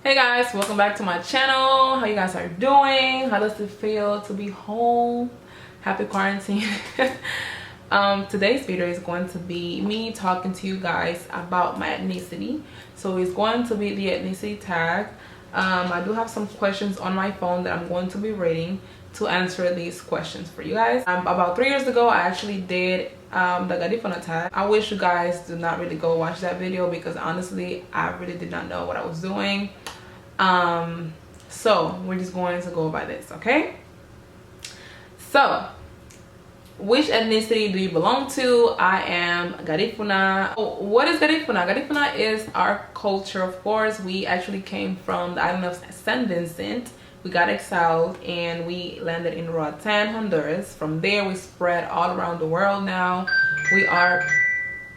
Hey guys, welcome back to my channel. How you guys are doing? How does it feel to be home? Happy quarantine. Today's video is going to be me talking to you guys about my ethnicity. So it's going to be the ethnicity tag. I do have some questions on my phone that I'm going to be reading to answer these questions for you guys. About 3 years ago, I actually did the Garifuna tag. I wish you guys do not really go watch that video because honestly, I really did not know what I was doing. So we're just going to go by this, okay? So, which ethnicity do you belong to? I am Garifuna. What is Garifuna? Garifuna is our culture, of course. We actually came from the island of San Vincent. We got exiled and we landed in Roatan, Honduras. From there, we spread all around the world now. We are...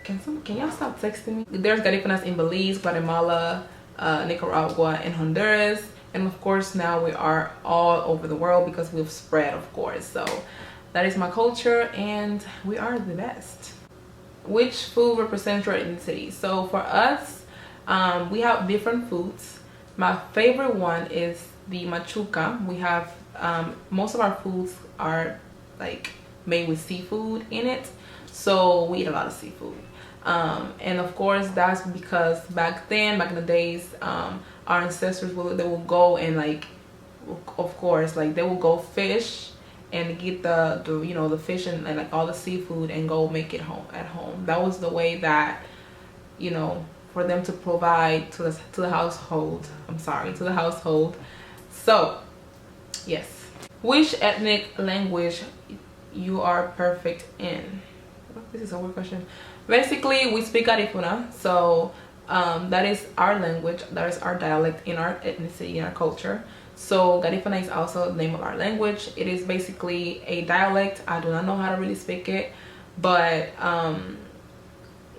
Can y'all stop texting me? There's Garifunas in Belize, Guatemala, Nicaragua, and Honduras. And of course, now we are all over the world because we've spread, of course. So that is my culture and we are the best. Which food represents your ethnicity? So for us, we have different foods. My favorite one is the machuca. We have most of our foods are like made with seafood in it, so we eat a lot of seafood. And of course that's because back in the days, our ancestors they will go and like, of course, like they will go fish and get the you know, the fish and like all the seafood and go make it at home. That was the way that, you know, for them to provide to the household. I'm sorry, to the household. So yes, which ethnic language you are perfect in? This is a weird question. Basically, we speak Garifuna, so that is our language, that is our dialect in our ethnicity, in our culture. So Garifuna is also the name of our language. It is basically a dialect. I do not know how to really speak it, but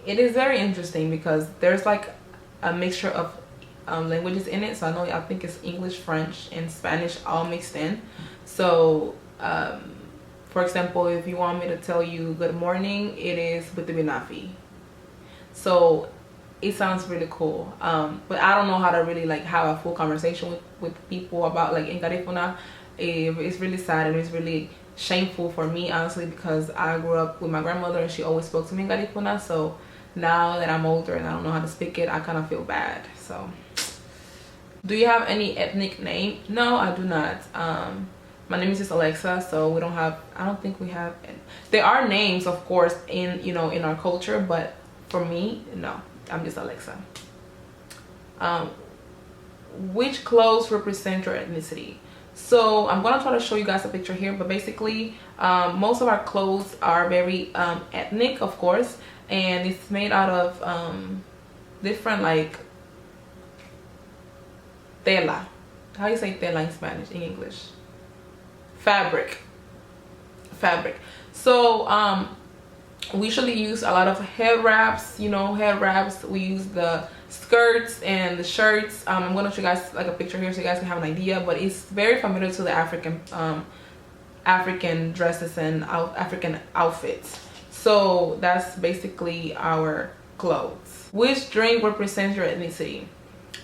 it is very interesting because there's like a mixture of languages in it. So I think it's English, French, and Spanish all mixed in. So for example, if you want me to tell you good morning, it is with the binafi. So it sounds really cool, but I don't know how to really like have a full conversation with people about like in Garifuna. It's really sad and it's really shameful for me, honestly, because I grew up with my grandmother and she always spoke to me in Garifuna. So now that I'm older and I don't know how to speak it, I kind of feel bad. So do you have any ethnic name? No, I do not. My name is just Alexa, so we don't have, I don't think we have, there are names of course in, you know, in our culture, but for me, no, I'm just Alexa. Which clothes represent your ethnicity? So I'm gonna try to show you guys a picture here, but basically most of our clothes are very ethnic, of course, and it's made out of different like tela. How do you say tela in Spanish, in English? Fabric. So we usually use a lot of head wraps, you know, we use the skirts and the shirts. I'm gonna show you guys like a picture here so you guys can have an idea, but it's very familiar to the African dresses and African outfits. So that's basically our clothes. Which drink represents your ethnicity?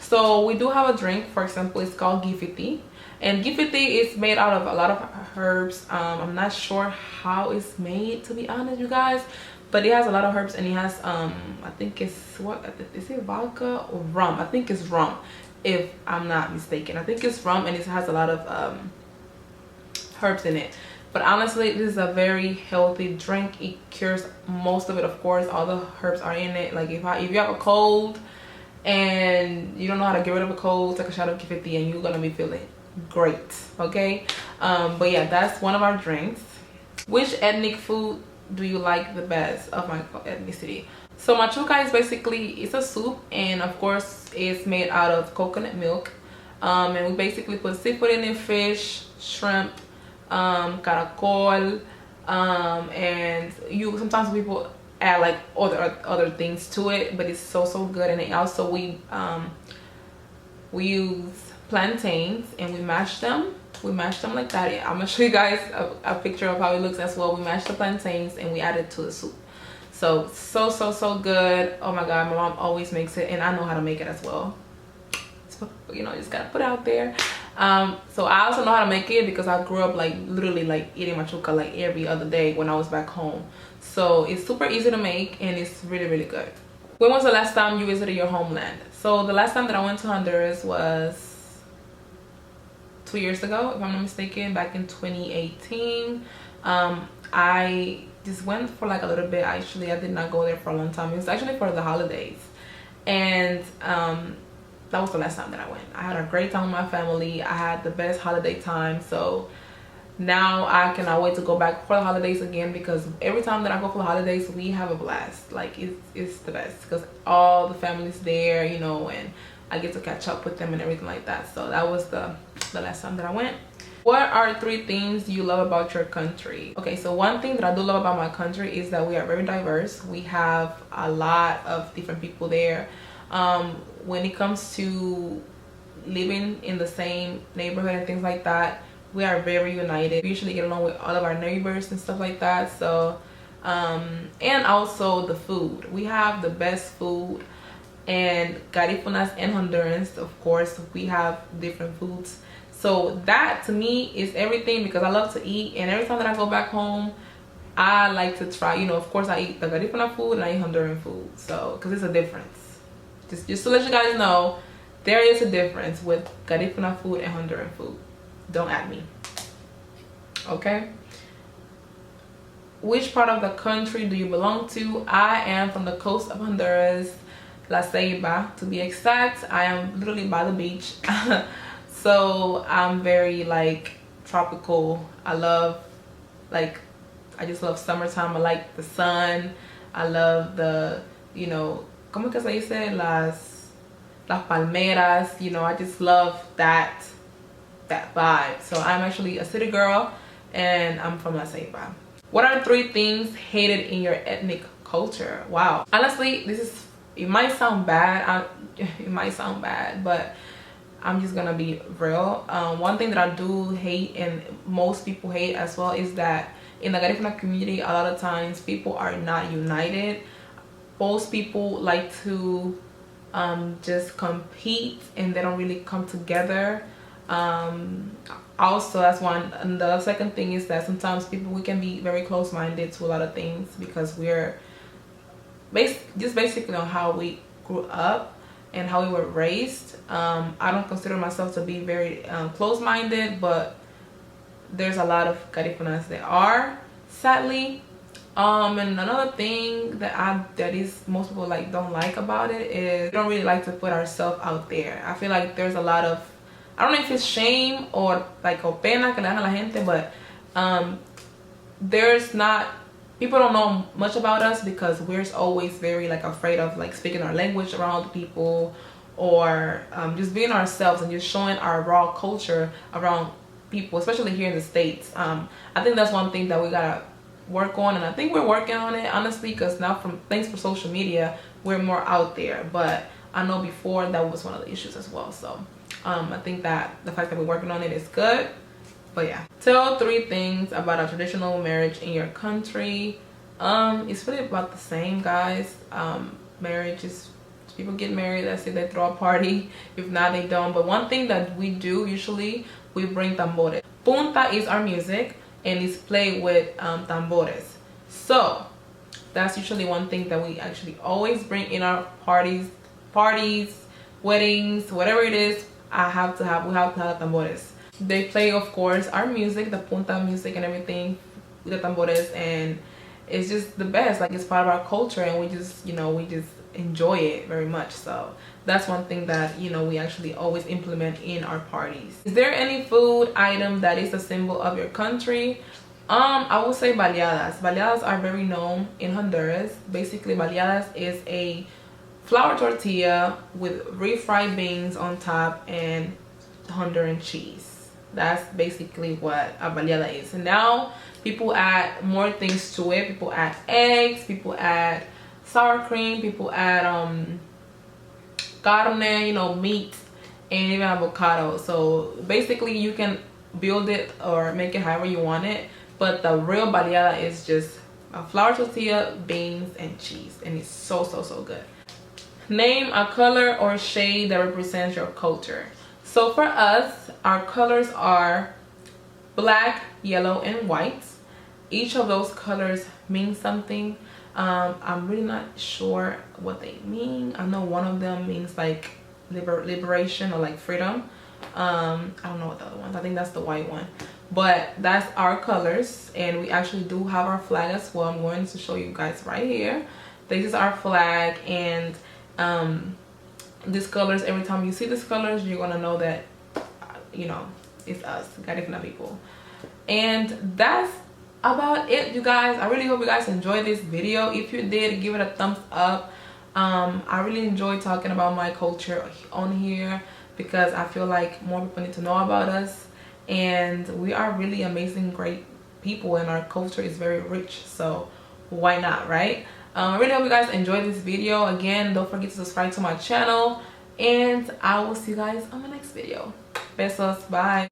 So we do have a drink, for example, it's called Ethnicity. And Ethnicity is made out of a lot of herbs. I'm not sure how it's made, to be honest, you guys, but it has a lot of herbs and it has I think it's, what is it, vodka or rum? I think it's rum, if I'm not mistaken. I think it's rum and it has a lot of herbs in it. But honestly, this is a very healthy drink. It cures most of it, of course. All the herbs are in it. Like if you have a cold and you don't know how to get rid of a cold, take a shot of Ethnicity and you're gonna be feeling great, okay? But yeah, that's one of our drinks. Which ethnic food do you like the best of my ethnicity? So machuca is basically, it's a soup, and of course it's made out of coconut milk, and we basically put seafood in it, fish, shrimp, caracol, and sometimes people add like other things to it, but it's so good. And it also we use plantains and we mash them like that. I'm gonna show you guys a picture of how it looks as well. We mash the plantains and we add it to the soup. So good. Oh my god, my mom always makes it and I know how to make it as well. It's So, you know, just gotta put it out there. So I also know how to make it because I grew up like literally like eating machuca like every other day when I was back home. So it's super easy to make and it's really, really good. When was the last time you visited your homeland? So the last time that I went to Honduras was 2 years ago, if I'm not mistaken, back in 2018. I just went for like a little bit. Actually, I did not go there for a long time. It was actually for the holidays, and that was the last time that I went. I had a great time with my family. I had the best holiday time. So now I cannot wait to go back for the holidays again, because every time that I go for the holidays we have a blast. Like it's the best because all the family's there, you know, and I get to catch up with them and everything like that. So that was the last time that I went. What are 3 things you love about your country? Okay, so one thing that I do love about my country is that we are very diverse. We have a lot of different people there. When it comes to living in the same neighborhood and things like that, we are very united. We usually get along with all of our neighbors and stuff like that. So and also the food, we have the best food. And Garifunas and Hondurans, of course, we have different foods. So that to me is everything, because I love to eat, and every time that I go back home I like to try, you know, of course I eat the Garifuna food and I eat Honduran food. So because it's a difference, just to let you guys know, there is a difference with Garifuna food and Honduran food. Don't at me, okay? Which part of the country do you belong to? I am from the coast of Honduras, La Ceiba to be exact. I am literally by the beach. So I'm very like tropical. I love, like, I just love summertime. I like the sun. I love the, you know, como que se dice, las palmeras, you know, I just love that vibe. So I'm actually a city girl and I'm from La Ceiba. What are 3 things hated in your ethnic culture? Wow. Honestly, it might sound bad. It might sound bad, but I'm just gonna be real. One thing that I do hate, and most people hate as well, is that in the Garifuna community, a lot of times people are not united. Most people like to just compete and they don't really come together. Also, that's one. And the second thing is that sometimes we can be very close-minded to a lot of things because we're just basically on how we grew up and how we were raised. I don't consider myself to be very close-minded, but there's a lot of Garifunas that are, sadly. And another thing that is most people like don't like about it is we don't really like to put ourselves out there. I feel like there's a lot of, I don't know if it's shame or like o pena que le dan a la gente, but there's not, people don't know much about us because we're always very like afraid of like speaking our language around people, or just being ourselves and just showing our raw culture around people, especially here in the States. I think that's one thing that we gotta work on, and I think we're working on it, honestly, because now thanks for social media we're more out there, but I know before that was one of the issues as well. So I think that the fact that we're working on it is good. But yeah, tell 3 things about a traditional marriage in your country. It's really about the same, guys. Marriage is, people get married, that's it, they throw a party. If not, they don't. But one thing that we do usually, we bring tambores. Punta is our music and it's played with tambores. So that's usually one thing that we actually always bring in our parties, weddings, whatever it is. We have to have tambores. They play, of course, our music, the punta music and everything with the tambores, and it's just the best. Like, it's part of our culture and we just, you know, we just enjoy it very much. So that's one thing that, you know, we actually always implement in our parties. Is there any food item that is a symbol of your country? I would say baleadas. Baleadas are very known in Honduras. Basically, baleadas is a flour tortilla with refried beans on top and Honduran cheese. That's basically what a baleada is. And now people add more things to it. People add eggs, people add sour cream, people add carne, you know, meat, and even avocado. So basically you can build it or make it however you want it, but the real baleada is just a flour tortilla, beans, and cheese, and it's so good. Name a color or shade that represents your culture. So for us, our colors are black, yellow, and white. Each of those colors means something. I'm really not sure what they mean. I know one of them means like liberation or like freedom. I don't know what the other one. I think that's the white one. But that's our colors, and we actually do have our flag as well. I'm going to show you guys right here. This is our flag, and these colors, every time you see these colors, you're gonna know that you know it's us, Garifuna people. And that's about it, you guys. I really hope you guys enjoyed this video. If you did, give it a thumbs up. I really enjoy talking about my culture on here because I feel like more people need to know about us, and we are really amazing, great people, and our culture is very rich, so why not, right? I really hope you guys enjoyed this video. Again, don't forget to subscribe to my channel, and I will see you guys on my next video. Besos, bye.